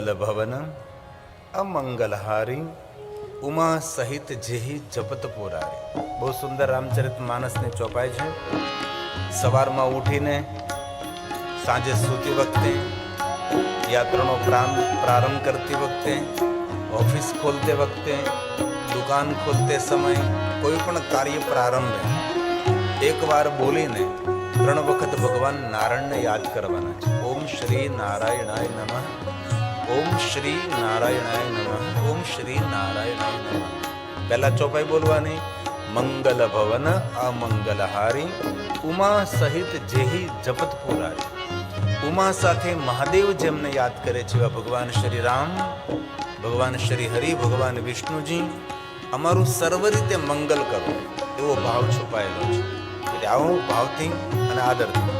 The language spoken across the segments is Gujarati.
ભવન અમંગલહારી ઉમા સહિત જેહી જપત પુરારી. બહુ સુંદર રામચરિત માનસની ચોપાઈ છે. સવારમાં ઉઠીને સાંજે સૂતી વખતે, યાત્રાનો પ્રારંભ કરતી વખતે, ઓફિસ ખોલતે વખતે, દુકાન ખોલતે સમય, કોઈ પણ કાર્ય પ્રારંભે એકવાર બોલીને 3 વખત ભગવાન નારાયણને યાદ કરવાના છે. ઓમ શ્રી નારાયણાય નમઃ, ઓમ શ્રી નારાયણાય નમઃ, ઓમ શ્રી નારાયણાય નમઃ. પહેલા ચોપાઈ બોલવાની. મંગલ ભવન અમંગલહારી ઉમા સહિત જેહી જપત પુરારી. ઉમા સાથે મહાદેવ જેમને યાદ કરે છે એવા ભગવાન શ્રી રામ, ભગવાન શ્રી હરિ, ભગવાન વિષ્ણુજી અમારું સર્વ રીતે મંગલ કરો, એવો ભાવ છુપાયેલો છે. એટલે આવો ભાવથી અને આદરથી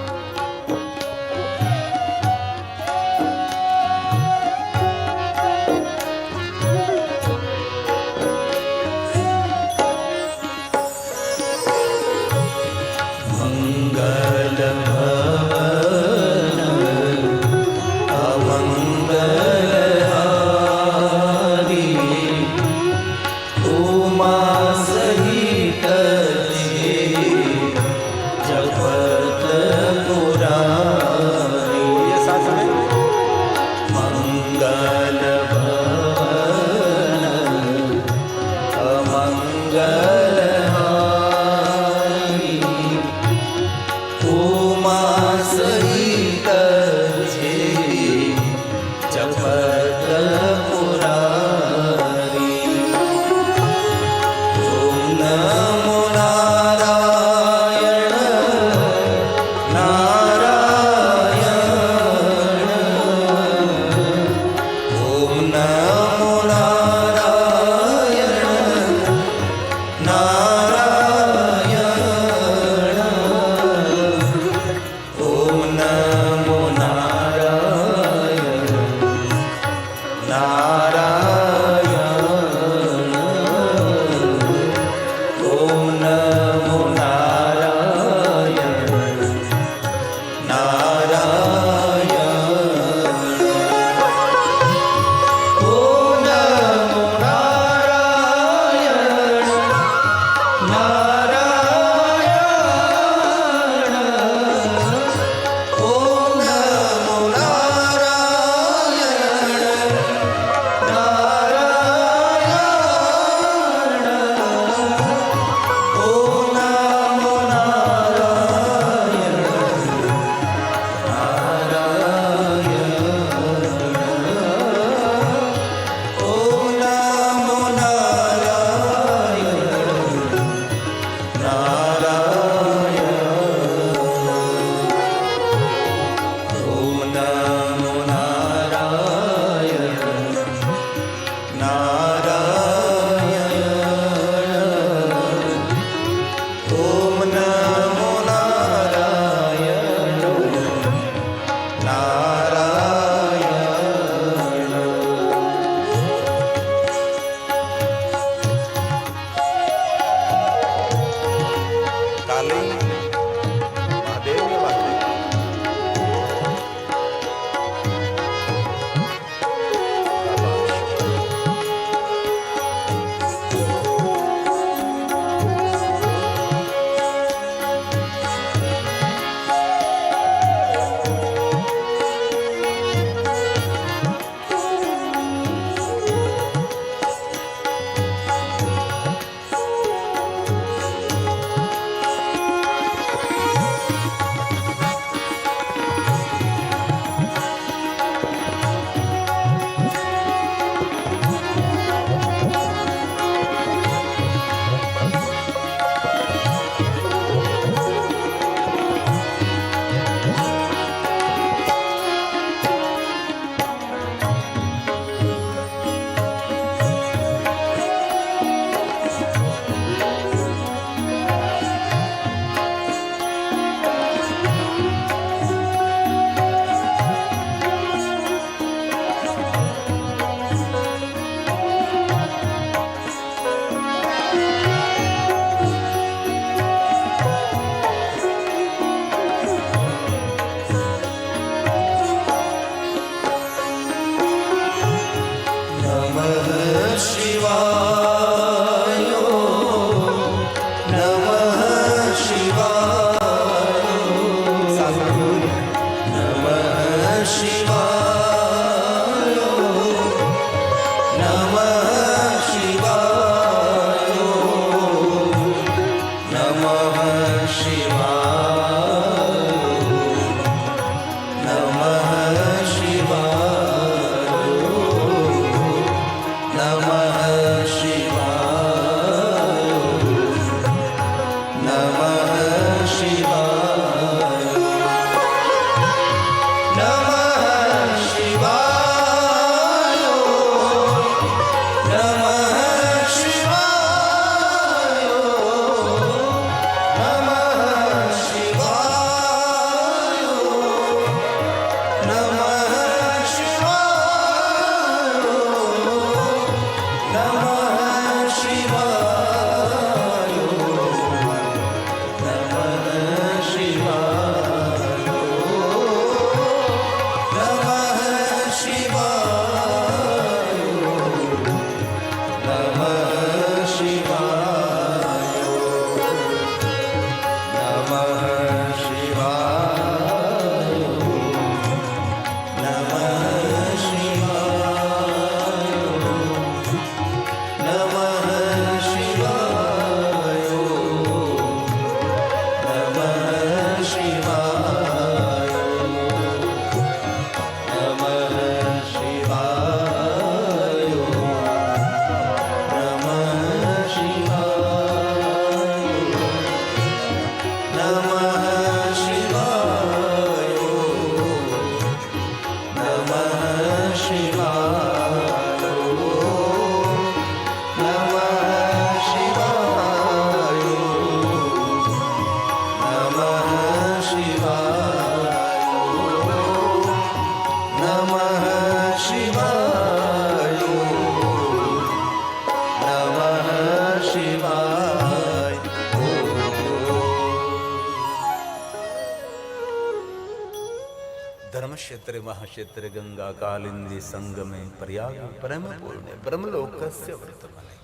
ક્ષેત્રે મહાક્ષેત્રે ગંગા કાલિંદી સંગમે પ્રયાગ પરમ પૂર્ણે બ્રહ્મલોકસ્ય વર્તમાને.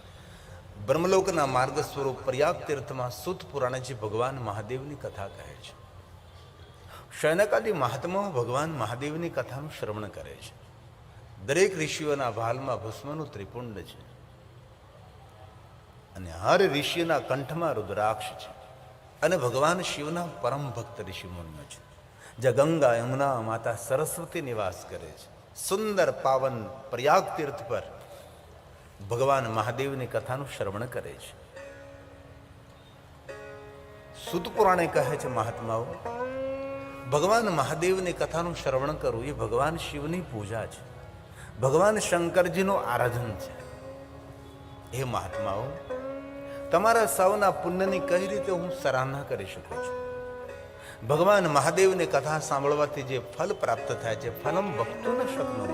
બ્રહ્મલોકના માર્ગ સ્વરૂપ પ્રયાગ તીર્થમાં સૂત પુરાણજી ભગવાન મહાદેવની કથા કહે છે. શયનકાદી મહાત્માઓ ભગવાન મહાદેવની કથાનું શ્રવણ કરે છે. દરેક ઋષિઓના ભાલમાં ભસ્મનું ત્રિપુંડ છે અને હર ઋષિના કંઠમાં રુદ્રાક્ષ છે અને ભગવાન શિવના પરમ ભક્ત ઋષિ મુનિઓ છે. જ્યાં ગંગા યમુના માતા સરસ્વતી નિવાસ કરે છે. સુંદર પાવન પ્રયાગ તીર્થ પર ભગવાન મહાદેવની કથાનું શ્રવણ કરે છે. સૂત પુરાણે કહે છે મહાત્માઓ, ભગવાન મહાદેવની કથાનું શ્રવણ કરવું એ ભગવાન શિવની પૂજા છે, ભગવાન શંકરજીનું આરાધન છે. હે મહાત્માઓ, તમારા સૌના પુણ્યની કઈ રીતે હું સરાહના કરી શકું છું? ભગવાન મહાદેવની કથા સાંભળવાથી જે ફલ પ્રાપ્ત થાય છે, ફલમ વક્તું ન શકનું.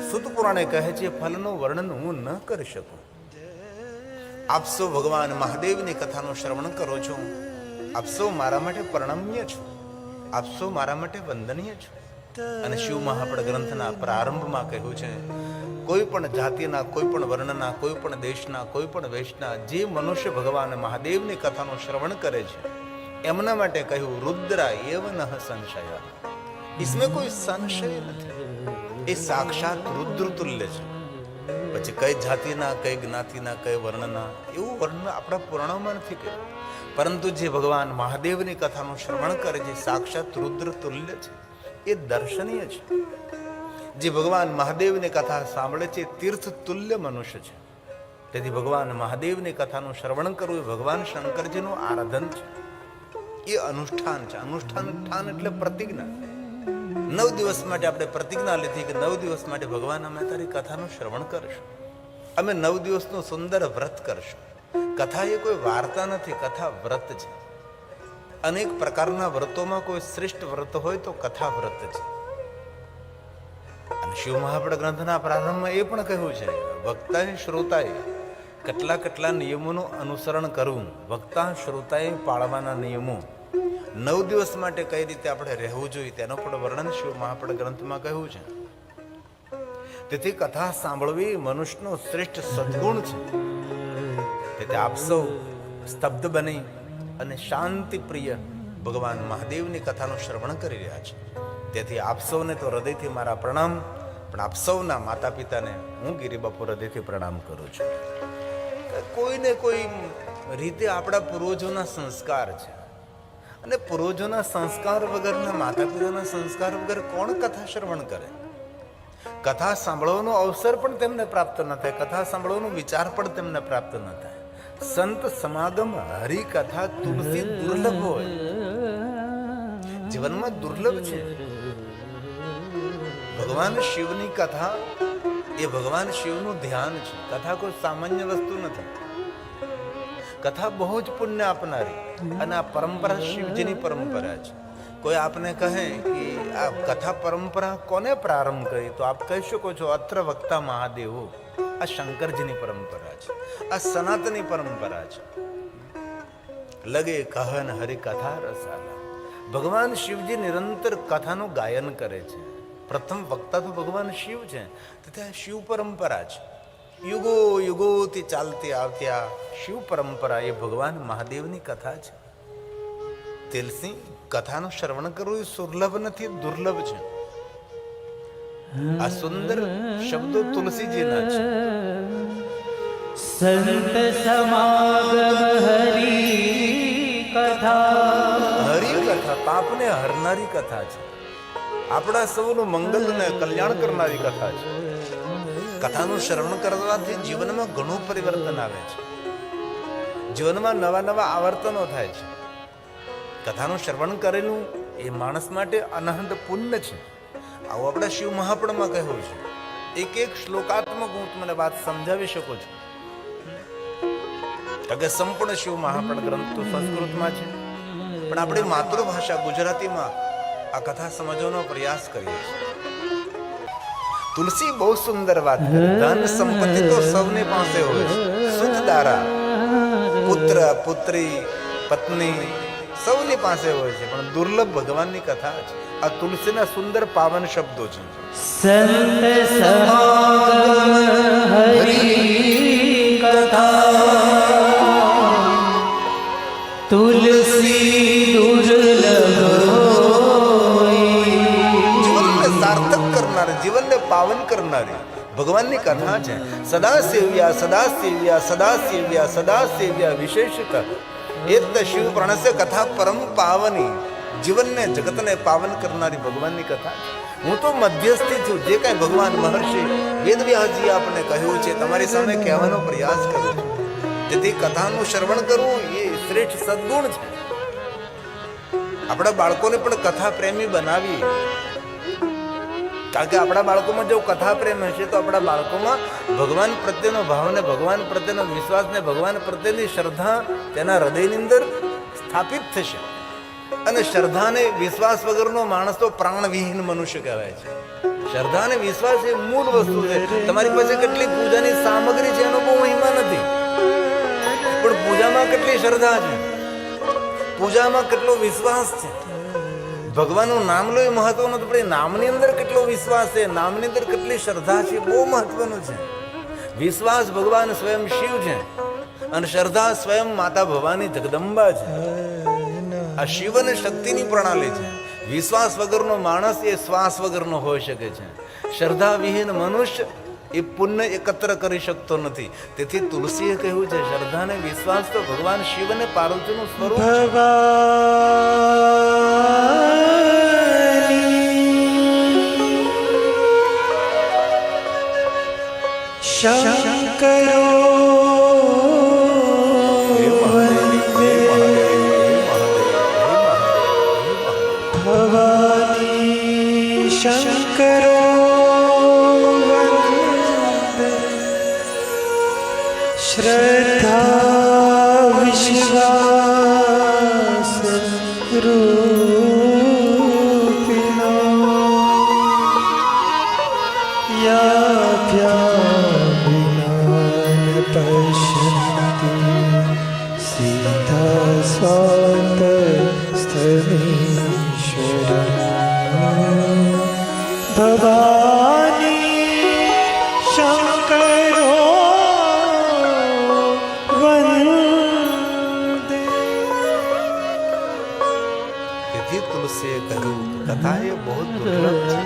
સૂત પુરાણે કહે છે ફલનું વર્ણન હું ન કરી શકું. આપ સૌ ભગવાન મહાદેવની કથાનું શ્રવણ કરો છો, આપ સૌ મારા માટે પ્રણમ્ય છો, આપ સૌ મારા માટે વંદનીય છો. અને શિવ મહાપડ ગ્રંથના પ્રારંભમાં કહ્યું છે, કોઈ પણ જાતિના, કોઈ પણ વર્ણના, કોઈ પણ દેશના, કોઈ પણ વેશના જે મનુષ્ય ભગવાન મહાદેવની કથાનું શ્રવણ કરે છે એમના માટે કહ્યું રુદ્રા એવ નઃ સંશય. इसमें કોઈ સંશય નથી. એ સાક્ષાત રુદ્ર તુલ્ય છે. પછી કઈ જાતિના, કઈ જ્ઞાતિના, કઈ વર્ણના એવું વર્ણન આપણા પુરાણોમાં નથી કહ્યું. પરંતુ જે ભગવાન મહાદેવની કથાનું શ્રવણ કરે છે સાક્ષાત રુદ્ર તુલ્ય છે, એ દર્શનીય છે. જે ભગવાન મહાદેવની કથા સાંભળે છે તીર્થ તુલ્ય મનુષ્ય છે. તેથી ભગવાન મહાદેવની કથાનું શ્રવણ કરવું એ ભગવાન શંકરજીનું આરાધન છે, એ અનુષ્ઠાન છે. અનુષ્ઠાન એટલે પ્રતિજ્ઞા. 9 દિવસ માટે આપણે પ્રતિજ્ઞા લીધી કે 9 દિવસ માટે ભગવાન અમે તારી કથાનું શ્રવણ કરીશું, અમે 9 દિવસનું સુંદર વ્રત કરશું. કથા એ કોઈ વાર્તા નથી, કથા વ્રત છે. અનેક પ્રકારના વ્રતોમાં કોઈ શ્રેષ્ઠ વ્રત હોય તો કથા વ્રત છે. અને શિવ મહાપડ ગ્રંથના પ્રારંભમાં એ પણ કહ્યું છે, વક્તાએ શ્રોતાએ કેટલા નિયમોનું અનુસરણ કરવું. વક્તા શ્રોતાએ પાળવાના નિયમો 9 દિવસ માટે કઈ રીતે આપણે રહેવું જોઈએ તેનું પણ વર્ણન શિવ મહાપડ ગ્રંથમાં કહ્યું છે. તેથી કથા સાંભળવી મનુષ્યનો શ્રેષ્ઠ સદગુણ છે. તેથી આપ સૌ સ્તબ્ધ બની અને શાંતિ પ્રિય ભગવાન મહાદેવની કથાનું શ્રવણ કરી રહ્યા છે. તેથી આપ સૌને તો હૃદયથી મારા પ્રણામ, પણ આપ સૌના માતા પિતાને હું ગિરિબાપુ હૃદયથી પ્રણામ કરું છું. કોઈને કોઈ રીતે આપણા પૂર્વજોના સંસ્કાર છે અને પૂર્વજોના સંસ્કાર વગરના, માતા પિતાના સંસ્કાર વગર કોણ કથા શ્રવણ કરે? કથા સાંભળવાનો અવસર પણ તેમને પ્રાપ્ત ન થાય, કથા સાંભળવાનો વિચાર પણ તેમને પ્રાપ્ત ન થાય. સંત સમાગમ હરિકથા તુલસી દુર્લભ હોય, જીવનમાં દુર્લભ છે. ભગવાન શિવની કથા એ ભગવાન શિવનું ધ્યાન છે. કથા કોઈ સામાન્ય વસ્તુ નથી. કથા બહુ જ પુણ્ય આપનારી, અને આ પરંપરા શિવજીની પરંપરા છે. કોઈ આપને કહે કે આ કથા પરંપરા કોને પ્રારંભ કરી, તો આપ કહી શકો છો અત્ર વક્તા મહાદેવો. આ શંકરજીની પરંપરા છે, આ સનાતની પરંપરા છે. લગે કહન હરિ કથા રસાલા. ભગવાન શિવજી નિરંતર કથાનું ગાયન કરે છે. પ્રથમ વક્તા તો ભગવાન શિવ છે. તેથી આ શિવ પરંપરા છે. યુગો યુગોથી ચાલતી આવતી આ શિવ પરંપરા એ ભગવાન મહાદેવની કથા છે. તુલસી કથાનું શ્રવણ કરવું એ સુલભ નથી, દુર્લભ છે. આ સુંદર શબ્દો તુલસીજીના છે. સંત સમાગમ હરી કથા. હરી કથા પાપને હરનારી કથા છે. આપણા સૌનું મંગલ અને કલ્યાણ કરનારી કથા છે. કથાનું શ્રવણ કરવાથી જીવનમાં ઘણું પરિવર્તન આવે છે. જીવનમાં નવા આવર્તનો થાય છે. કથાનું શ્રવણ કરેલું એ માણસ માટે અનહદ પુણ્ય છે. આવું આપણા શિવ મહાપડમાં કહ્યું છે. એક શ્લોકાત્મક હું તમને વાત સમજાવી શકું છું. કે સંપૂર્ણ શિવ મહાપડ ગ્રંથ તો સંસ્કૃતમાં છે, પણ આપણી માતૃભાષા ગુજરાતીમાં આ કથા સમજવાનો પ્રયાસ કરીએ છીએ. તુલસી બહુ સુંદર વાત કરે. ધન સંપત્તિ તો સૌને પાસે હોય છે. સુખ દારા, પુત્ર પુત્રી, પત્ની, સૌની પાસે હોય છે, પણ દુર્લભ ભગવાનની કથા છે. આ તુલસીના સુંદર પાવન શબ્દો છે. સંત સમાગમ હરી કથા તુલસી દુર્લભ જીવનને સાર્થક કરનારી, જીવનને પાવન કરનારી ભગવાનની કથા છે. સદા સેવ્યા સદા સેવ્યા સદા સેવ્યા સદા સેવ્યા વિશેષિત એત શિવ પ્રણસ્ય કથા પરમ પાવની. જીવનને જગતને પાવન કરનારી ભગવાનની કથા છે. હું તો મધ્યસ્થી છું. જે કાંઈ ભગવાન મહર્ષિ વેદવ્યાસજી આપણે કહ્યું છે તમારી સામે કહેવાનો પ્રયાસ કરું છું. તેથી કથાનું શ્રવણ કરવું એ શ્રેષ્ઠ સદગુણ છે. આપણા બાળકોને પણ કથા પ્રેમી બનાવીએ, કારણ કે આપણા બાળકોમાં જો કથા પ્રેમ હશે તો આપણા બાળકોમાં ભગવાન પ્રત્યેનો ભાવ ને ભગવાન પ્રત્યેનો વિશ્વાસ ને ભગવાન પ્રત્યેની શ્રદ્ધા તેના હૃદયની અંદર સ્થાપિત થશે. અને શ્રદ્ધા ને વિશ્વાસ વગરનો માણસ તો પ્રાણવિહીન મનુષ્ય કહેવાય છે. શ્રદ્ધા અને વિશ્વાસ એ મૂળ વસ્તુ છે. તમારી પાસે કેટલી પૂજાની સામગ્રી છે એનો બહુ મહિમા નથી, પણ પૂજામાં કેટલી શ્રદ્ધા છે, પૂજામાં કેટલો વિશ્વાસ છે. ભગવાનનું નામ લો એ મહત્વનું નથી, પણ એ નામની અંદર કેટલો વિશ્વાસ છે, નામની અંદર કેટલી શ્રદ્ધા છે, બહુ મહત્વનું છે. વિશ્વાસ ભગવાન સ્વયં શિવ છે અને શ્રદ્ધા સ્વયં માતા ભવાની જગદંબા છે. આ શિવ અને શક્તિની પ્રણાલી છે. વિશ્વાસ વગરનો માણસ એ શ્વાસ વગરનો હોઈ શકે છે. શ્રદ્ધા વિહીન મનુષ્ય એ પુણ્ય એકત્ર કરી શકતો નથી. તેથી તુલસીએ કહ્યું છે શ્રદ્ધા અને વિશ્વાસ તો ભગવાન શિવ અને પાર્વતીનું સ્વરૂપ છે. શંકરો ભવાની શંકરો શ્રદ્ધા વિશ્વાસ રૂપિણો પશ્યન્તિ સીધા સ્વાત સ્થળેશ્વર ભવાની શંકરો વંદે. તેથી તુલસીએ કહ્યું કથા એ બહુ દુર્લભ છે.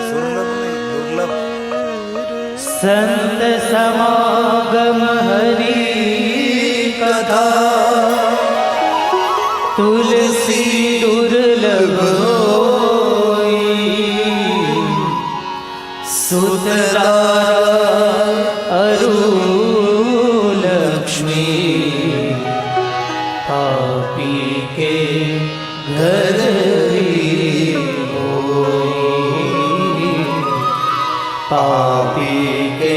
સુલભ નહીં, દુર્લભ. સંત સમાગમ હરી કથા તુલસી દુર્લભ સુતરા અરુ લક્ષ્મી પાપી કે ઘર પાપી કે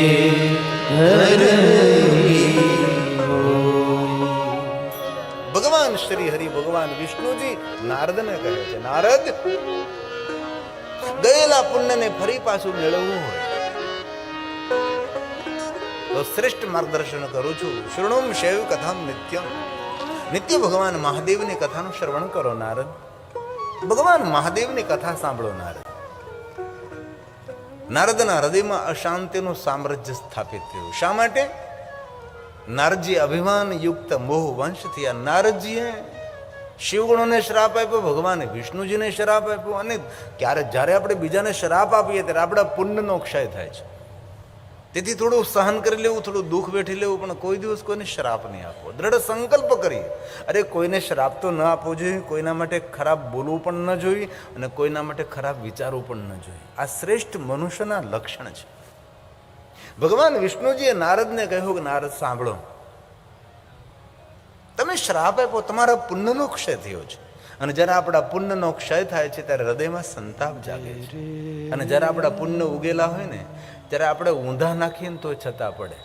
ઘર. ભગવાન શ્રી હરિ ભગવાન વિષ્ણુજી નારદને કહે છે નારદ, ગયેલા પુણ્યને ફરી પાછું મેળવવું હોય તો શ્રેષ્ઠ માર્ગદર્શન કરું છું. શૃણુમ શૈવ કથામ નિત્યમ. નિત્ય ભગવાન મહાદેવની કથાનું શ્રવણ કરો નારદ. ભગવાન મહાદેવની કથા સાંભળો નારદ. નારદના હૃદયમાં અશાંતિનું સામ્રાજ્ય સ્થાપિત થયું. શા માટે? નારદજી અભિમાન યુક્ત મોહ વંશ થયા. નારદજીએ શિવગુણોને શ્રાપ આપ્યો, ભગવાને વિષ્ણુજીને શ્રાપ આપ્યો. અને જ્યારે આપણે બીજાને શ્રાપ આપીએ ત્યારે આપણા પુણ્યનો ક્ષય થાય છે. તેથી થોડું સહન કરી લેવું, થોડું દુઃખ વેઠી લેવું, પણ કોઈ દિવસ કોઈને શ્રાપ નહીં આપવો. દ્રઢ સંકલ્પ કરીએ અરે કોઈને શ્રાપ તો ન આપવો જોઈએ, કોઈના માટે ખરાબ બોલવું પણ ન જોઈએ અને કોઈના માટે ખરાબ વિચારવું પણ ન જોઈએ. આ શ્રેષ્ઠ મનુષ્યના લક્ષણ છે. ભગવાન વિષ્ણુજીએ નારદને કહ્યું કે નારદ સાંભળો, તમે શ્રાપ આપ્યો, તમારા પુણ્યનો ક્ષય થયો છે. અને જ્યારે આપણા પુણ્યનો ક્ષય થાય છે ત્યારે હૃદયમાં સંતાપ જાગે છે. અને જ્યારે આપણા પુણ્ય ઉગેલા હોય ને ત્યારે આપણે ઊંધા નાખીએ ને તો છતાં પડે.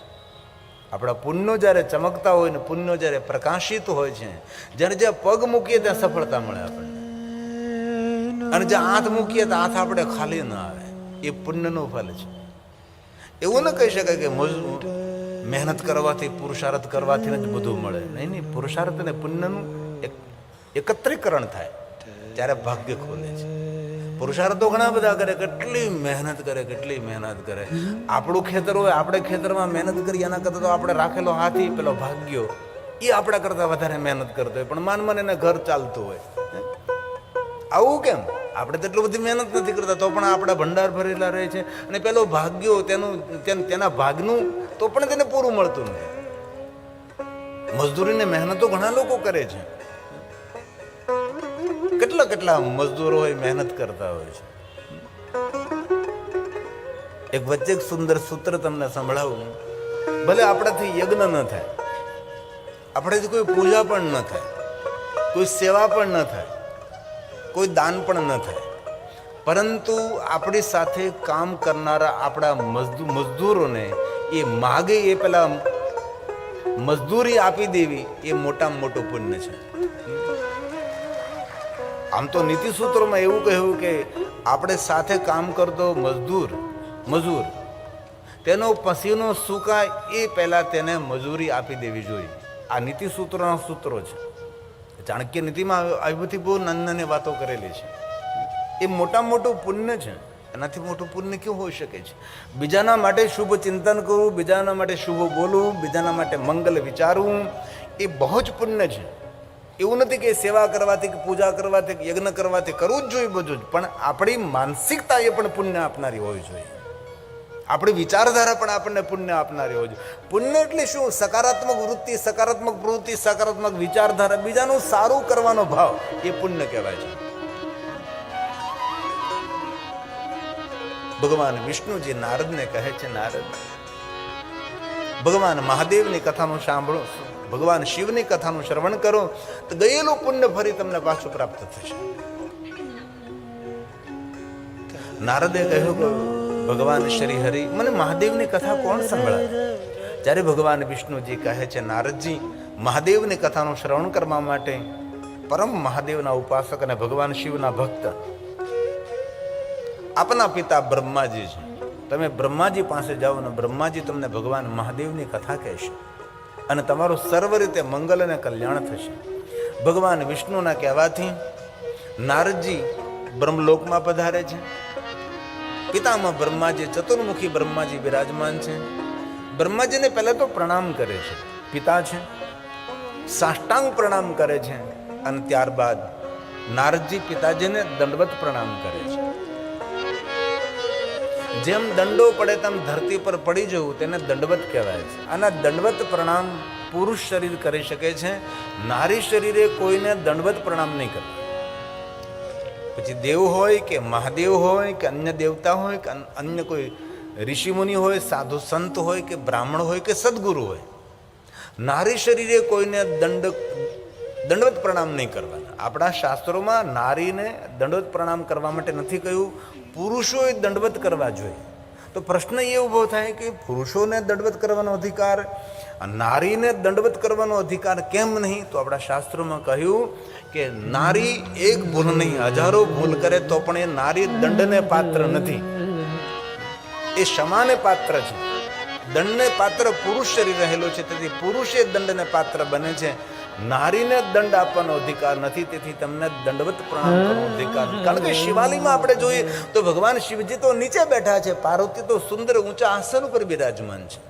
આપણા પુણ્યો જ્યારે ચમકતા હોય ને પુણ્યો જ્યારે પ્રકાશિત હોય છે, જ્યારે જ્યાં પગ મૂકીએ ત્યાં સફળતા મળે આપણને, અને જ્યાં હાથ મૂકીએ તો હાથ આપણે ખાલી ન આવે. એ પુણ્યનું ફલ છે. એવું ન કહી શકાય કે મહેનત કરવાથી પુરુષાર્થ કરવાથી જ બધું મળે. નહીં, પુરુષાર્થ અને પુણ્યનું એક એકત્રીકરણ થાય ત્યારે ભાગ્ય ખોલે છે. પુરુષાર્થ તો ઘણા બધા કરે, કેટલી મહેનત કરે. આપણું ખેતર હોય, આપણે ખેતરમાં મહેનત કરીએ, એના કરતાં તો આપણે રાખેલો હાથી પેલો ભાગ્યો એ આપણા કરતાં વધારે મહેનત કરતો હોય, પણ માન એને ઘર ચાલતું હોય. આવું કેમ? આપણે તો એટલું બધી મહેનત નથી કરતા તો પણ આપણા ભંડાર ભરેલા રહે છે, અને પેલો ભાગ્યો તેના ભાગનું તો પણ તેને પૂરું મળતું નથી. મજદૂરીને મહેનત તો ઘણા લોકો કરે છે, કેટલા મજદૂરો હોય મહેનત કરતા હોય છે. એક વચ્ચે એક સુંદર સૂત્ર તમને સંભળાવું. ભલે આપણાથી યજ્ઞ ન થાય, આપણાથી કોઈ પૂજા પણ ન થાય, કોઈ સેવા પણ ન થાય, કોઈ દાન પણ ન થાય, પરંતુ આપણી સાથે કામ કરનારા આપણા મજદૂરોને એ માગે એ પેલા મજદૂરી આપી દેવી એ મોટામાં મોટું પુણ્ય છે. આમ તો નીતિ સૂત્રોમાં એવું કહ્યું કે આપણે સાથે કામ કરતો મજૂર તેનો પસીનો સુકાય એ પહેલા તેને મજૂરી આપી દેવી જોઈએ. આ નીતિ સૂત્રોના સૂત્રો છે. ચાણક્ય નીતિમાં આવી બધી બહુ નાની વાતો કરેલી છે. એ મોટામાં મોટું પુણ્ય છે. એનાથી મોટું પુણ્ય કેવું હોઈ શકે છે? બીજાના માટે શુભ ચિંતન કરવું, બીજાના માટે શુભ બોલવું, બીજાના માટે મંગલ વિચારવું, એ બહુ જ પુણ્ય છે. એવું નથી કે સેવા કરવાથી કે પૂજા કરવાથી કે યજ્ઞ કરવાથી કરવું જ જોઈએ બધું જ, પણ આપણી માનસિકતા એ પણ પુણ્ય આપનારી હોવી જોઈએ. આપણી વિચારધારા પણ આપણને પુણ્ય આપનારી હોવી જોઈએ. પુણ્ય એટલે શું? સકારાત્મક વૃત્તિ, સકારાત્મક પ્રવૃત્તિ, સકારાત્મક વિચારધારા, બીજાનું સારું કરવાનો ભાવ, એ પુણ્ય કહેવાય છે. ભગવાન વિષ્ણુજી નારદને કહે છે, નારદ, ભગવાન મહાદેવની કથાનું સાંભળો, ભગવાન શિવની કથાનું શ્રવણ કરો તો ગયેલું પુણ્ય ફરી તમને પાછું પ્રાપ્ત થશે. નારદે કહ્યું કે ભગવાન શ્રી હરિ, મને મહાદેવની કથા કોણ સંભળાવે? જ્યારે ભગવાન વિષ્ણુજી કહે છે, નારદજી, મહાદેવની કથાનું શ્રવણ કરવા માટે પરમ મહાદેવના ઉપાસક અને ભગવાન શિવના ભક્ત આપના પિતા બ્રહ્માજી છે. તમે બ્રહ્માજી પાસે જાઓ ને બ્રહ્માજી તમને ભગવાન મહાદેવની કથા કહેશે અને તમારું સર્વ રીતે મંગલ અને કલ્યાણ થશે. ભગવાન વિષ્ણુના કહેવાથી નારદજી બ્રહ્મલોકમાં પધારે છે. પિતામાં બ્રહ્માજી, ચતુર્મુખી બ્રહ્માજી બિરાજમાન છે. બ્રહ્માજીને પહેલા તો પ્રણામ કરે છે, પિતા છે, સાષ્ટાંગ પ્રણામ કરે છે, અને ત્યારબાદ નારદજી પિતાજીને દંડવત પ્રણામ કરે છે. જેમ દંડો પડે તેમ ધરતી પર પડી જવું તેને દંડવત કહેવાય છે. આના દંડવત પ્રણામ પુરુષ શરીર કરી શકે છે, નારી શરીરે કોઈને દંડવત પ્રણામ નહીં કરે. પછી દેવ હોય કે મહાદેવ હોય કે અન્ય દેવતા હોય કે અન્ય કોઈ ઋષિમુનિ હોય, સાધુ સંત હોય કે બ્રાહ્મણ હોય કે સદગુરુ હોય, નારી શરીરે કોઈને દંડવત પ્રણામ નહીં કરવાના. આપણા શાસ્ત્રોમાં નારીને દંડવત પ્રણામ કરવા માટે નથી કહ્યું, પુરુષોએ દંડવત કરવા જોઈએ. તો પ્રશ્ન એ ઊભો થાય કે પુરુષોને દંડવત કરવાનો અધિકાર, નારીને દંડવત કરવાનો અધિકાર કેમ નહીં? તો આપણા શાસ્ત્રોમાં કહ્યું કે નારી એક ભૂલ નહીં, હજારો ભૂલ કરે તો પણ એ નારી દંડને પાત્ર નથી, એ ક્ષમાને પાત્ર છે. દંડને પાત્ર પુરુષ શરીર રહેલો છે, તેથી પુરુષે દંડને પાત્ર બને છે. નારીને દંડ આપવાનો અધિકાર નથી, તેથી તમને દંડવત પ્રણામ કરવાનો અધિકાર નથી. કારણ કે શિવાલયમાં આપણે જોઈએ તો ભગવાન શિવજી તો નીચે બેઠા છે, પાર્વતી તો સુંદર ઊંચા આસન ઉપર બિરાજમાન છે.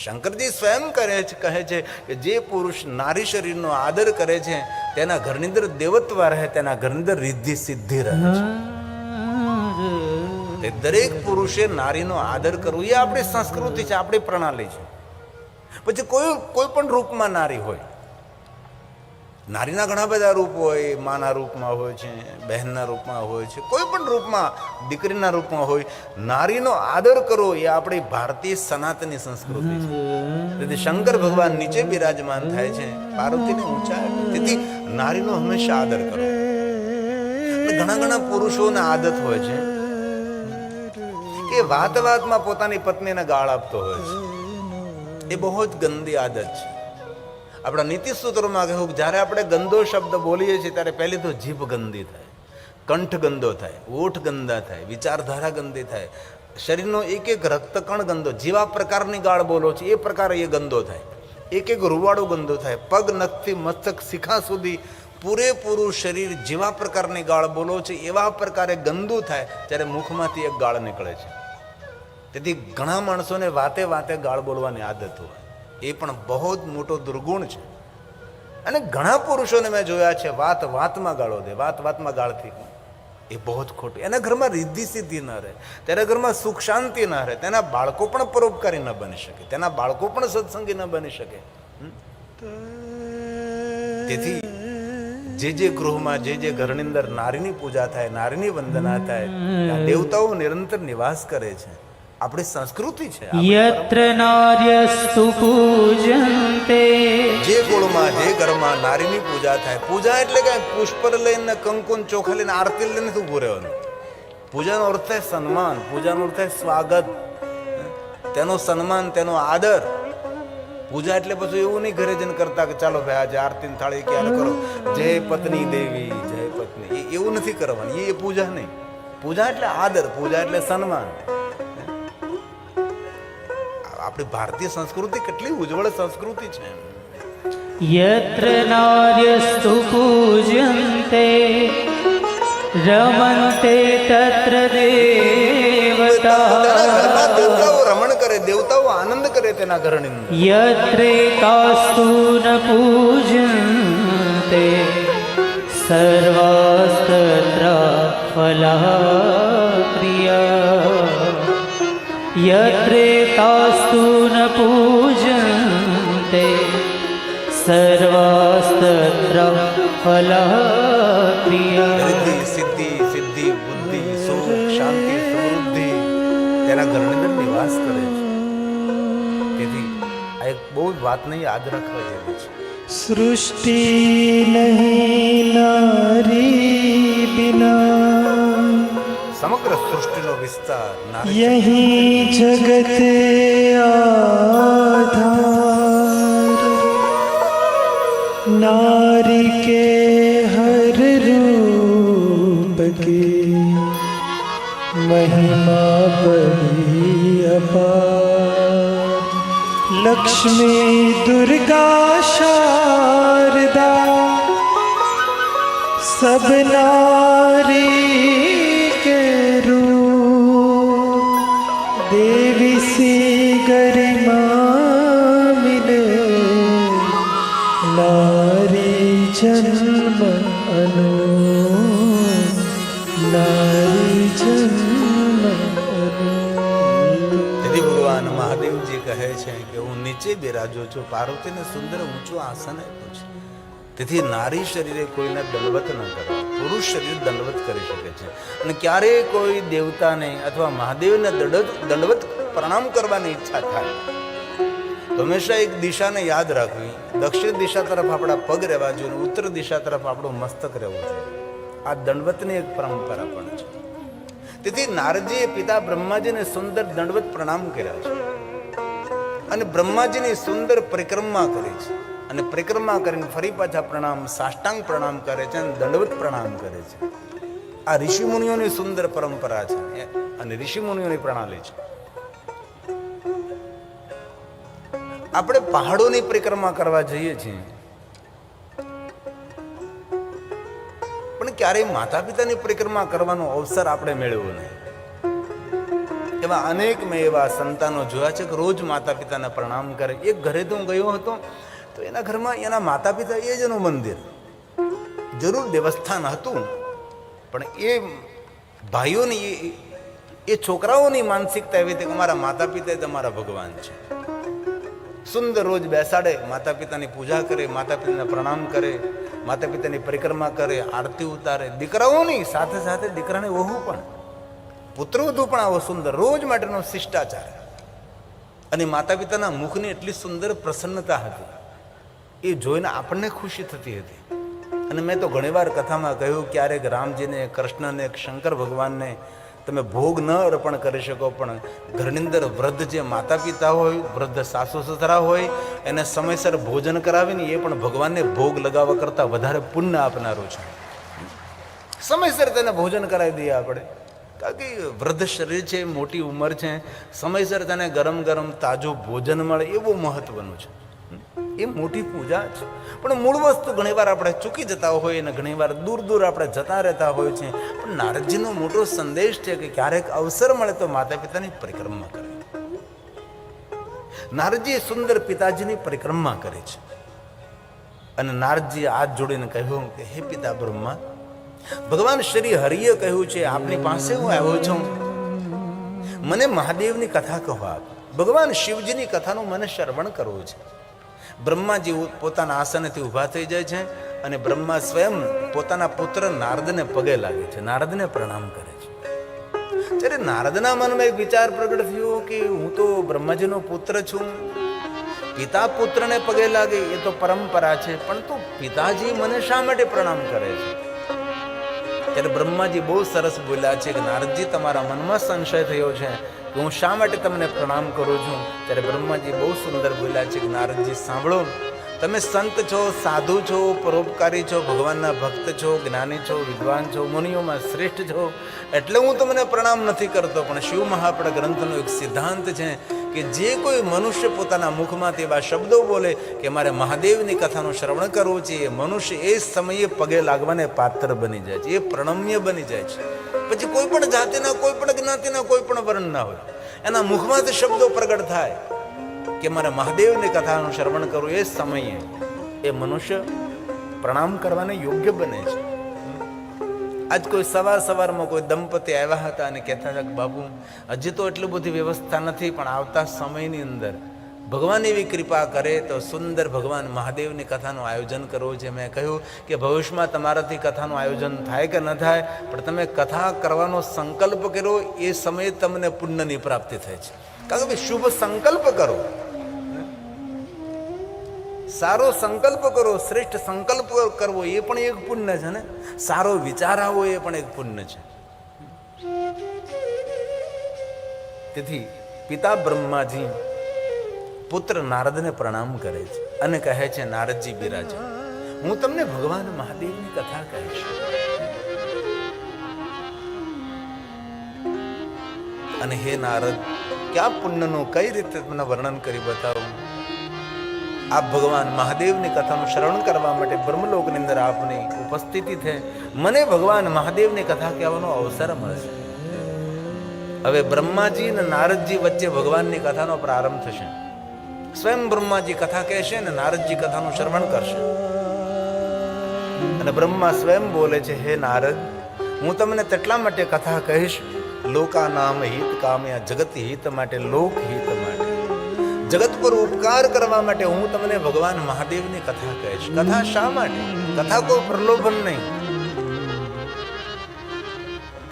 શંકરજી સ્વયં કહે છે કે જે પુરુષ નારી શરીરનો આદર કરે છે તેના ઘરની અંદર દેવત્વ રહે, તેના ઘરની અંદર રિદ્ધિ સિદ્ધિ રહે છે. દરેક પુરુષે નારીનો આદર કરવો એ આપણી સંસ્કૃતિ છે, આપણી પ્રણાલી છે. પછી કોઈ પણ રૂપમાં નારી હોય, નારીના ઘણા બધા રૂપ હોય, માના રૂપમાં હોય છે, બહેનના રૂપમાં હોય છે, કોઈ પણ રૂપમાં, દીકરીના રૂપમાં હોય, નારીનો આદર કરવો એ આપણી ભારતીય સનાતની સંસ્કૃતિ છે. તેથી શંકર ભગવાન નીચે બિરાજમાન થાય છે, પાર્વતીને ઊંચા, તેથી નારીનો હંમેશા આદર કરો. ઘણા પુરુષોને આદત હોય છે કે વાતમાં પોતાની પત્નીને ગાળ આપતો હોય છે. એ બહુ જ ગંદી આદત છે. આપણા નીતિ સૂત્રોમાં કહ્યું કે જ્યારે આપણે ગંદો શબ્દ બોલીએ છીએ ત્યારે પહેલી તો જીભ ગંદી થાય, કંઠ ગંદો થાય, ઓઠ ગંદા થાય, વિચારધારા ગંદી થાય, શરીરનો એક રક્તકણ ગંદો, જેવા પ્રકારની ગાળ બોલો છે એ પ્રકારે એ ગંદો થાય, એક રૂવાડો ગંદો થાય, પગ નખથી મસ્તક શિખા સુધી પૂરેપૂરું શરીર જેવા પ્રકારની ગાળ બોલો છે એવા પ્રકારે ગંદુ થાય ત્યારે મુખમાંથી એક ગાળ નીકળે છે. તેથી ઘણા માણસોને વાતે વાતે ગાળ બોલવાની આદત હોય, એ પણ બહુ જ મોટો દુર્ગુણ છે. અને ઘણા પુરુષોને મેં જોયા છે વાત વાતમાં ગાળો દે, વાત વાતમાં ગાળથી, એ બહુ જ ખોટું. એના ઘરમાં રિદ્ધિ સિદ્ધિ ન રહે, તેના ઘરમાં સુખ શાંતિ ન રહે, તેના બાળકો પણ પરોપકારી ન બની શકે, તેના બાળકો પણ સત્સંગી ન બની શકે. તેથી જે ગૃહમાં જે ઘરની અંદર નારીની પૂજા થાય, નારીની વંદના થાય, ત્યાં દેવતાઓ નિરંતર નિવાસ કરે છે. આપણી સંસ્કૃતિ છે. યત્ર નાર્યસ્તુ પૂજન્તે, જે કુળમાં જે ઘરમાં નારીની પૂજા થાય, પૂજા એટલે કે પુષ્પ લઈને કંકુન ચોખા લઈને આરતી લઈને નથી ઉભું રહેવાનું. પૂજાનો અર્થ થાય સન્માન, પૂજાનો અર્થ થાય સ્વાગત, તેનો સન્માન, તેનો આદર. પૂજા એટલે પછી એવું નહીં ઘરે જઈને કરતા કે ચાલો ભાઈ આજે આરતીની થાળી ક્યારે કરો, જય પત્ની દેવી, જય પત્ની, એવું નથી કરવાનું. એ પૂજા નહીં. પૂજા એટલે આદર, પૂજા એટલે સન્માન. આપણી ભારતીય સંસ્કૃતિ કેટલી ઉજ્જવળ સંસ્કૃતિ છે. યત્ર નાર્યસ્તુ પૂજન્તે રમન્તે તત્ર દેવતા, દેવતાઓ રમણ કરે, દેવતાઓ આનંદ કરે તેના ઘરની અંદર. યત્રેતાસ્તુ ન પૂજન્તે સર્વાસ્તત્ર ફલાપ્રિયા, યત્રેતાસ્તુ ન પૂજન્તે સર્વાસ્તત્ર ફલાપ્રિયા. રિદ્ધિ સિદ્ધિ સિદ્ધિ બુદ્ધિ સુખ શાંતિ સમૃદ્ધિ તેના ઘરની અંદર નિવાસ કરે છે. તેથી આ એક બહુ જ વાતને યાદ રાખવા જેવી છે. सृष्टि नहीं नारी बिना, સમગ્ર સૃષ્ટિનો વિસ્તાર નારી. यही जगत आधार, नारी के हर रूप की महिमा बड़ी अपार, लक्ष्मी दुर्गा शारदा सब नारी के रूप, देवी सी गरिमा मिले नारी जन्म अनु, नारी जन्म अनु. તેથી ભગવાન મહાદેવજી કહે છે કે હું નીચે બિરાજો છું, પાર્વતીને સુંદર ઊંચું આસન આપ્યું છે. તેથી નારી શરીરે કોઈને દંડવત ન કરવા, પુરુષ શરીર દંડવત કરી શકે છે. અને ક્યારેય કોઈ દેવતાને અથવા મહાદેવને દંડવત પ્રણામ કરવાની ઈચ્છા થાય તો હંમેશા એક દિશાને યાદ રાખવી. દક્ષિણ દિશા તરફ આપણા પગ રહેવા જોઈએ, ઉત્તર દિશા તરફ આપણું મસ્તક રહેવું જોઈએ. આ દંડવતની એક પરંપરા પણ છે. તેથી નારદજીએ પિતા બ્રહ્માજીને સુંદર દંડવત પ્રણામ કર્યા છે અને બ્રહ્માજીની સુંદર પરિક્રમા કરી છે. અને પરિક્રમા કરીને ફરી પાછા પ્રણામ, સાષ્ટાંગ પ્રણામ કરે છે અને દંડવત પ્રણામ કરે છે. આ ઋષિ મુનિઓની સુંદર પરંપરા છે અને ઋષિ મુનિઓની પ્રણાલી છે. આપણે પહાડોની પરિક્રમા કરવા જઈએ છીએ પણ ક્યારેય માતા પિતાની પરિક્રમા કરવાનો અવસર આપણે મેળવ્યો નહીં. એવા અનેક મેં એવા સંતાનો જોયા છે કે રોજ માતા પિતાને પ્રણામ કરે. એક ઘરે તો હું ગયો હતો તો એના ઘરમાં એના માતા પિતા એ જ એનું મંદિર, જરૂર દેવસ્થાન હતું પણ એ ભાઈઓની એ છોકરાઓની માનસિકતા એવી હતી કે મારા માતા પિતા જ અમારા ભગવાન છે. સુંદર રોજ બેસાડે, માતા પિતાની પૂજા કરે, માતા પિતાને પ્રણામ કરે, માતા પિતાની પરિક્રમા કરે, આરતી ઉતારે. દીકરાઓની સાથે સાથે દીકરાને વહુ પણ, પુત્રવધુ પણ આવો સુંદર રોજ માટેનો શિષ્ટાચાર. અને માતા પિતાના મુખની એટલી સુંદર પ્રસન્નતા હતી, એ જોઈને આપણને ખુશી થતી હતી. અને મેં તો ઘણીવાર કથામાં કહ્યું, ક્યારેક રામજીને, કૃષ્ણને, શંકર ભગવાનને તમે ભોગ ન અર્પણ કરી શકો પણ ઘરની અંદર વૃદ્ધ જે માતા પિતા હોય, વૃદ્ધ સાસુ સસરા હોય, એને સમયસર ભોજન કરાવીને એ પણ ભગવાનને ભોગ લગાવવા કરતાં વધારે પુણ્ય આપનારું છે. સમયસર તેને ભોજન કરાવી દઈએ આપણે, કારણ કે વૃદ્ધ શરીર છે, મોટી ઉંમર છે, સમયસર તેને ગરમ ગરમ તાજું ભોજન મળે એ બહુ મહત્વનું છે. એ મોટી પૂજા છે. પણ મૂળ વસ્તુ ઘણીવાર આપણે ચૂકી જતા હોય અને ઘણીવાર દૂર દૂર આપણે જતા રહેતા હોય છે. પણ નારદજીનો મોટો સંદેશ છે કે ક્યારેક અવસર મળે તો માતા પિતાની પરિક્રમા કરે. નારદજીએ સુંદર પિતાજીની પરિક્રમા કરી છે. અને નારદજીએ હાથ જોડીને કહ્યું કે હે પિતા બ્રહ્મા, ભગવાન શ્રી હરિએ કહ્યું છે આપની પાસે હું આવ્યો છું, મને મહાદેવની કથા કહો આપ. ભગવાન શિવજીની કથાનું મને શ્રવણ કરવું છે. બ્રહ્માજી પોતાના આસનેથી ઊભા થઈ જાય છે અને બ્રહ્મા સ્વયં પોતાના પુત્ર નારદને પગે લાગે છે, નારદને પ્રણામ કરે છે. ત્યારે નારદના મનમાં એક વિચાર પ્રગટ થયો કે હું તો બ્રહ્માજીનો પુત્ર છું, પિતા પુત્રને પગે લાગે એ તો પરંપરા છે, પણ તો પિતાજી મને શા માટે પ્રણામ કરે છે? ત્યારે બ્રહ્માજી બહુ સરસ બોલ્યા છે કે નારદજી, તમારા મનમાં સંશય થયો છે કે હું શા માટે તમને પ્રણામ કરું છું. ત્યારે બ્રહ્માજી બહુ સુંદર બોલ્યા છે કે નારદજી સાંભળો, તમે સંત છો, સાધુ છો, પરોપકારી છો, ભગવાનના ભક્ત છો, જ્ઞાની છો, વિદ્વાન છો, મુનિઓમાં શ્રેષ્ઠ છો, એટલે હું તમને પ્રણામ નથી કરતો. પણ શિવ મહાપડ ગ્રંથનો એક સિદ્ધાંત છે કે જે કોઈ મનુષ્ય પોતાના મુખમાંથી એવા શબ્દો બોલે કે મારે મહાદેવની કથાનું શ્રવણ કરવું છે, એ મનુષ્ય એ સમયે પગે લાગવાને પાત્ર બની જાય છે, એ પ્રણમ્ય બની જાય છે. પછી કોઈ પણ જાતિના, કોઈ પણ જ્ઞાતિના, કોઈ પણ વર્ણના હોય, એના મુખમાંથી શબ્દો પ્રગટ થાય કે મારે મહાદેવની કથાનું શ્રવણ કરવું, એ સમયે એ મનુષ્ય પ્રણામ કરવાને યોગ્ય બને છે. આજ કોઈ સવારમાં કોઈ દંપતી આવ્યા હતા અને કહેતા હતા કે બાપુ, હજી તો એટલી બધી વ્યવસ્થા નથી, પણ આવતા સમયની અંદર ભગવાન એવી કૃપા કરે તો સુંદર ભગવાન મહાદેવની કથાનું આયોજન કરવું છે. મેં કહ્યું કે ભવિષ્યમાં તમારાથી કથાનું આયોજન થાય કે ન થાય, પણ તમે કથા કરવાનો સંકલ્પ કર્યો એ સમયે તમને પુણ્યની પ્રાપ્તિ થાય છે. કારણ કે શુભ સંકલ્પ કરો, સારો સંકલ્પ કરો, શ્રેષ્ઠ સંકલ્પ કરવો એ પણ એક પુણ્ય છે ને, સારો વિચાર આવો એ પણ એક પુણ્ય છે. તેથી પિતા બ્રહ્માજી પુત્ર નારદને પ્રણામ કરે છે અને કહે છે, નારદજી બિરાજો, હું તમને ભગવાન મહાદેવની કથા કહીશ. અને હે નારદ, ક્યાં પુણ્યનું કઈ રીતે તમને વર્ણન કરી બતાવું? આપ ભગવાન મહાદેવની કથાનું શ્રવણ કરવા માટે બ્રહ્મલોકની અંદર આપની ઉપસ્થિતિ છે, મને ભગવાન મહાદેવની કથા કહેવાનો અવસર મળશે. હવે બ્રહ્માજી અને નારદજી વચ્ચે ભગવાનની કથાનો પ્રારંભ થશે. સ્વયં બ્રહ્માજી કથા કહેશે અને નારદજી કથાનું શ્રવણ કરશે. અને બ્રહ્મા સ્વયં બોલે છે, હે નારદ, હું તમને તેટલા માટે કથા કહીશ, લોકાનામ હિત કામ્યા, જગત હિત માટે, લોક હિત માટે, જગત પર ઉપકાર કરવા માટે હું તમને ભગવાન મહાદેવની કથા કહીશ. કથા શા માટે? કથા કોઈ પ્રલોભન નહીં,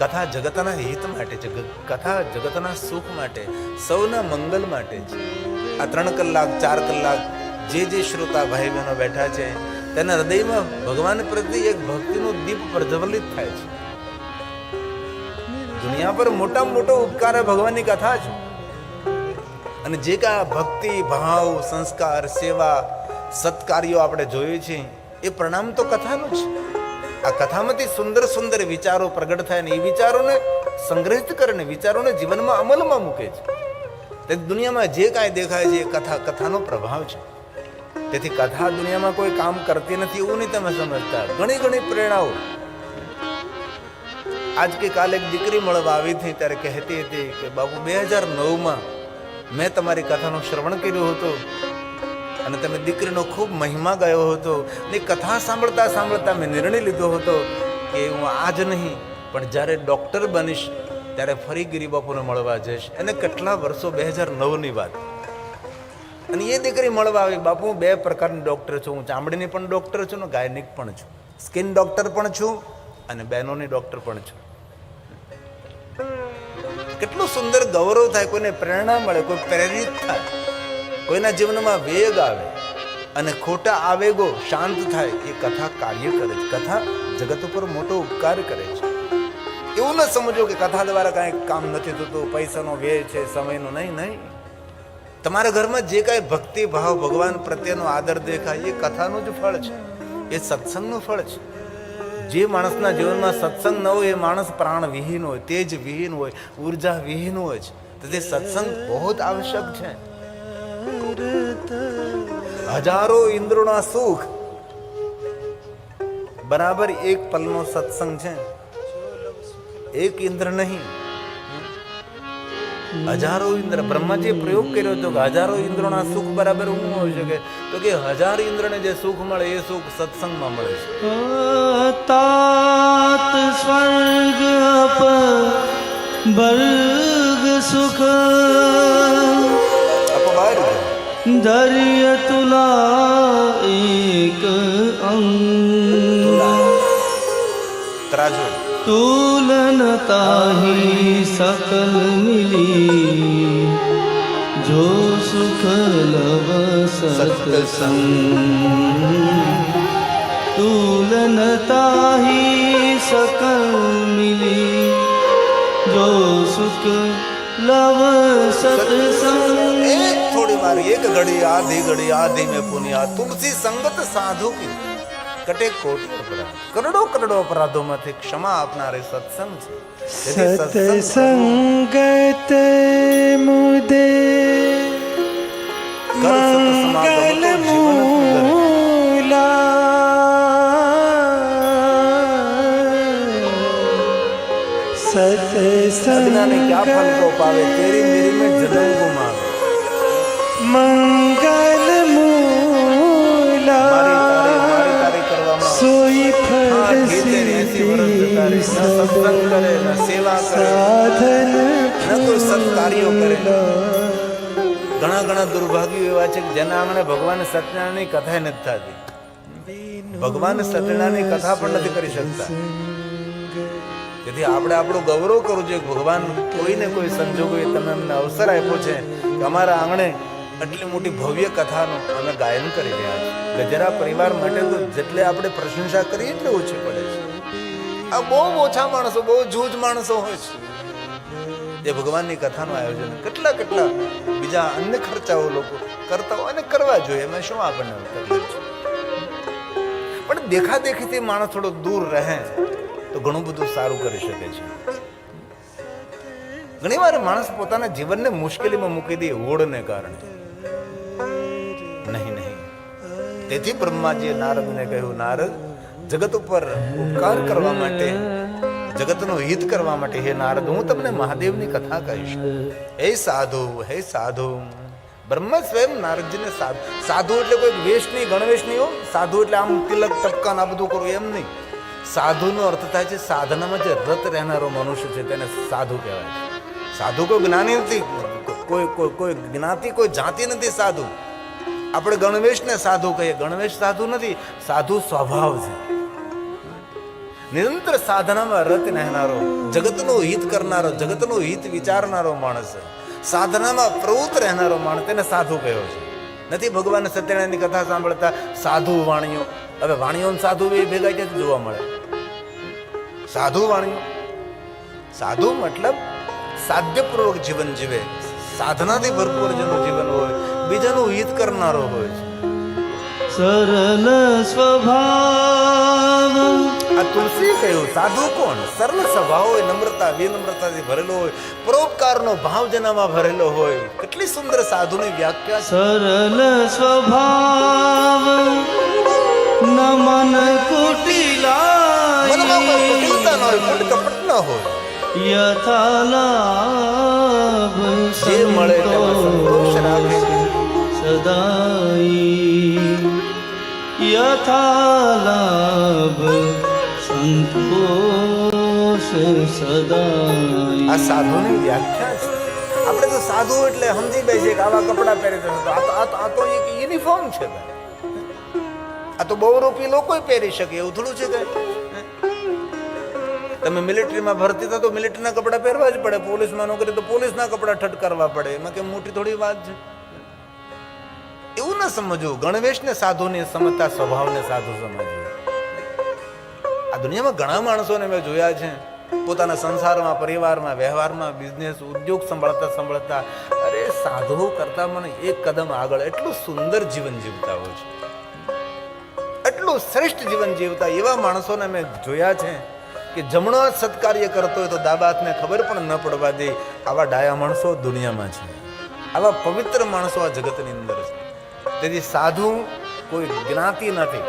કથા જગતના હિત માટે છે, કથા જગતના સુખ માટે, સૌના મંગલ માટે છે. આ 3 કલાક 4 કલાક જે શ્રોતા ભાઈ બહેનો બેઠા છે તેના હૃદયમાં ભગવાન પ્રત્યે એક ભક્તિનો દીપ પ્રજ્વલિત થાય છે. દુનિયા પર મોટામાં મોટો ઉપકાર ભગવાનની કથા છે. અને જે કાંઈ ભક્તિ ભાવ, સંસ્કાર, સેવા, સત્કાર્યો આપણે જોઈએ છે એ પ્રણામ તો કથાનું છે. આ કથામાંથી સુંદર સુંદર વિચારો પ્રગટ થાય ને એ વિચારોને સંગ્રહિત કરીને વિચારોને જીવનમાં અમલમાં મૂકે છે. તે દુનિયામાં જે કાંઈ દેખાય છે એ કથાનો પ્રભાવ છે. તેથી કથા દુનિયામાં કોઈ કામ કરતી નથી એવું નહીં તમે સમજતા. ઘણી પ્રેરણાઓ. આજ કે કાલે એક દીકરી મળવા આવી હતી ત્યારે કહેતી હતી કે બાબુ 2009માં મેં તમારી કથાનું શ્રવણ કર્યું હતું અને તમે દીકરીનો ખૂબ મહિમા ગાયો હતો. ને કથા સાંભળતા સાંભળતા મેં નિર્ણય લીધો હતો કે હું આજ નહીં પણ જ્યારે ડૉક્ટર બનીશ ત્યારે ફરી ગિરિબાપુને મળવા જઈશ. અને કેટલા વર્ષો, 2009ની વાત. અને એ દીકરી મળવા આવી. બાપુ હું 2 પ્રકારની ડૉક્ટર છું, હું ચામડીની પણ ડૉક્ટર છું ને ગાયનિક પણ છું, સ્કિન ડૉક્ટર પણ છું અને બહેનોની ડૉક્ટર પણ છું. કેટલું સુંદર ગૌરવ થાય, કોઈને પ્રેરણા મળે, કોઈ પ્રેરિત થાય, કોઈના જીવનમાં વેગ આવે અને ખોટા આવેગો શાંત થાય. એ કથા કાર્ય કરે છે. કથા જગત ઉપર મોટો ઉપકાર કરે છે. એવું ન સમજો કે કથા દ્વારા કાંઈ કામ નથી થતું, પૈસાનો વ્યય છે, સમયનો. નહીં. તમારા ઘરમાં જે કાંઈ ભક્તિ ભાવ, ભગવાન પ્રત્યેનો આદર દેખાય એ કથાનું જ ફળ છે, એ સત્સંગનું ફળ છે. જે માણસના જીવનમાં સત્સંગ ન હોય એ માણસ પ્રાણ વિહીન હોય, તેજ વિહીન હોય, ઉર્જા વિહીન હોય છે. તેથી સત્સંગ બહુ આવશ્યક છે. હજારો ઇન્દ્રોના સુખ બરાબર એક પલનો સત્સંગ છે. એક ઇન્દ્ર નહીં, હજારો ઇન્દ્ર. બ્રહ્માજીએ પ્રયોગ કર્યો હતો કે હજારો ઇન્દ્રોના સુખ બરાબર હું હોઈ શકે, તો કે 1000 ઇન્દ્રને જે સુખ મળે એ સુખ સત્સંગમાં મળે છે. तात स्वर्ग वर्ग सुख અપબાર धैर्य तुला एक अंग તરાજુ तुलन ताही सकल मिली जो सुख लव सत्संग तुलन ताही सकल मिली जो सुख लव सत्संग एक थोड़ी बार एक घड़ी आधी में पुनिया तुलसी संगत साधु की कटे कोटि अपराध करोड़ों करोड़ों अपराधों માંથી ક્ષમા આપનારે સત્સંગ છે. તેથી સત્સંગ સતસંગત મુદે કર સત્સમાગમ તો જીવન સુધરે. અજ્ઞાને क्या फल को पावे तेरी मेरी में जन्म गुमावे. મંગલ મૂલા મારી તારી કરવામાં સોઈ ફળ હા, ગીતે 80 વર્ષ જતા રહે. ન સત્સંગ કરે ન સેવા કરે સાધન ન કોઈ સત્કાર્યો કરે. ઘણા દુર્ભાગ્યો એવા છે કે જેના આંગણે ભગવાન સત્યનારાયણની કથા નથી થતી. ભગવાન સત્યનારાયણની કથા પણ નથી કરી શકતા. તેથી આપણે આપણું ગૌરવ કરવું જોઈએ. ભગવાન કોઈને કોઈ સંજોગોએ તમે અમને અવસર આપ્યો છે કે અમારા આંગણે આટલી મોટી ભવ્ય કથાનું અમે ગાયન કરી રહ્યા છીએ. ગજરા પરિવાર માટે તો જેટલે આપણે પ્રશંસા કરીએ એટલે ઓછી પડે છે. આ બહુ ઓછા માણસો, બહુ જૂજ માણસો હોય છે જે ભગવાનની કથાનું આયોજન કેટલા બીજા અન્ય ખર્ચાઓ લોકો કરતા હોય અને કરવા જોઈએ. એમાં શું આપણને તકલીફ છે? પણ દેખાદેખીથી માણસ થોડો દૂર રહે તો ઘણું બધું સારું કરી શકે છે. ઘણી વાર માણસ પોતાના જીવનને મુશ્કેલીમાં મૂકી દે હોડને કારણે. નહીં તેથી બ્રહ્માજીએ નારદને કહ્યું, નારદ, જગત ઉપર ઉપકાર કરવા માટે, જગતનું હિત કરવા માટે હે નારદ, હું તમને મહાદેવની કથા કહીશ. હે સાધુ. બ્રહ્મા સ્વયં નારદજીને સાધુ એટલે કોઈ વેશ નહીં, ગણવેશ નહીં હો. સાધુ એટલે આમ તિલક ટપકાન આ બધું કરવું એમ નહીં. સાધુનો અર્થ થાય છે સાધનામાં જે રત રહેનારો મનુષ્ય છે તેને સાધુ કહેવાય છે. સાધુ કોઈ જ્ઞાની નથી, કોઈ જ્ઞાતિ કોઈ જાતિ નથી સાધુ. આપણે ગણવેશને સાધુ કહીએ, ગણવેશ સાધુ નથી, સાધુ સ્વભાવ છે. નિરંતર સાધનામાં રત રહેનારો, જગતનું હિત કરનારો, જગતનું હિત વિચારનારો માણસ, સાધનામાં પ્રવૃત્ત રહેનારો માણસ, તેને સાધુ કહ્યો છે. નથી ભગવાન સત્યનારાયણની કથા સાંભળતા સાધુ વાણીઓ. હવે વાણીઓ સાધુ એ ભેગા ક્યાંથી જોવા મળે? સાધુ વાણીઓ, સાધુ મતલબ સાધ્યપૂર્વક જીવન જીવે, સાધનાથી ભરપૂર જેનું જીવન હોય, બીજાનું હિત કરનારો હોય છે. સરળ સ્વભાવ આ તુલસી કહ્યું. સાધુ કોણ? સરળ સ્વભાવ હોય, નમ્રતા વિનમ્રતાથી ભરેલો હોય, પરોપકારનો ભાવ જેનામાં ભરેલો હોય. કેટલી સુંદર સાધુની વ્યાખ્યા છે. સરળ સ્વભાવ નમન કુટિલા મનમાં કોઈ કુટિલતા ન હોય, કપટ ન હોય. યથાલાભ જે મળે તેમાં સંતોષ રાખે. સદાઈ યથાલાભ સંતોષ સદાઈ. આ સાધુની વ્યાખ્યા છે. આપણે તો સાધુ એટલે સમજી બેસીએ કે આવા કપડાં પહેરે છે. આ તો એક યુનિફોર્મ છે. આ તો બહુરૂપી લોકો પહેરી શકે એવું થોડું છે. કે તમે મિલિટરીમાં ભરતી થતો મિલિટરીના કપડાં પહેરવા જ પડે, પોલીસમાં નોકરી તો પોલીસના કપડાં ઠટકારવા પડે. એમાં કે મોટી થોડી વાત છે. એવું ના સમજવું. ગણવેશને સાધુને સમજતા સ્વભાવને સાધુ સમજવું. આ દુનિયામાં ઘણા માણસોને મેં જોયા છે પોતાના સંસારમાં, પરિવારમાં, વ્યવહારમાં, બિઝનેસ, ઉદ્યોગ સંભાળતા અરે સાધુ કરતા મને એક કદમ આગળ એટલું સુંદર જીવન જીવતા હોય છે, એટલું શ્રેષ્ઠ જીવન જીવતા એવા માણસોને મેં જોયા છે કે જમણો હાથ સત્કાર્ય કરતો હોય તો ડાબા હાથને ખબર પણ ન પડવા દે. આવા ડાયા માણસો દુનિયામાં છે. આવા પવિત્ર માણસો આ જગતની અંદર છે. તેથી સાધુ કોઈ જ્ઞાતિ નથી,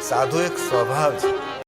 સાધુ એક સ્વભાવ છે.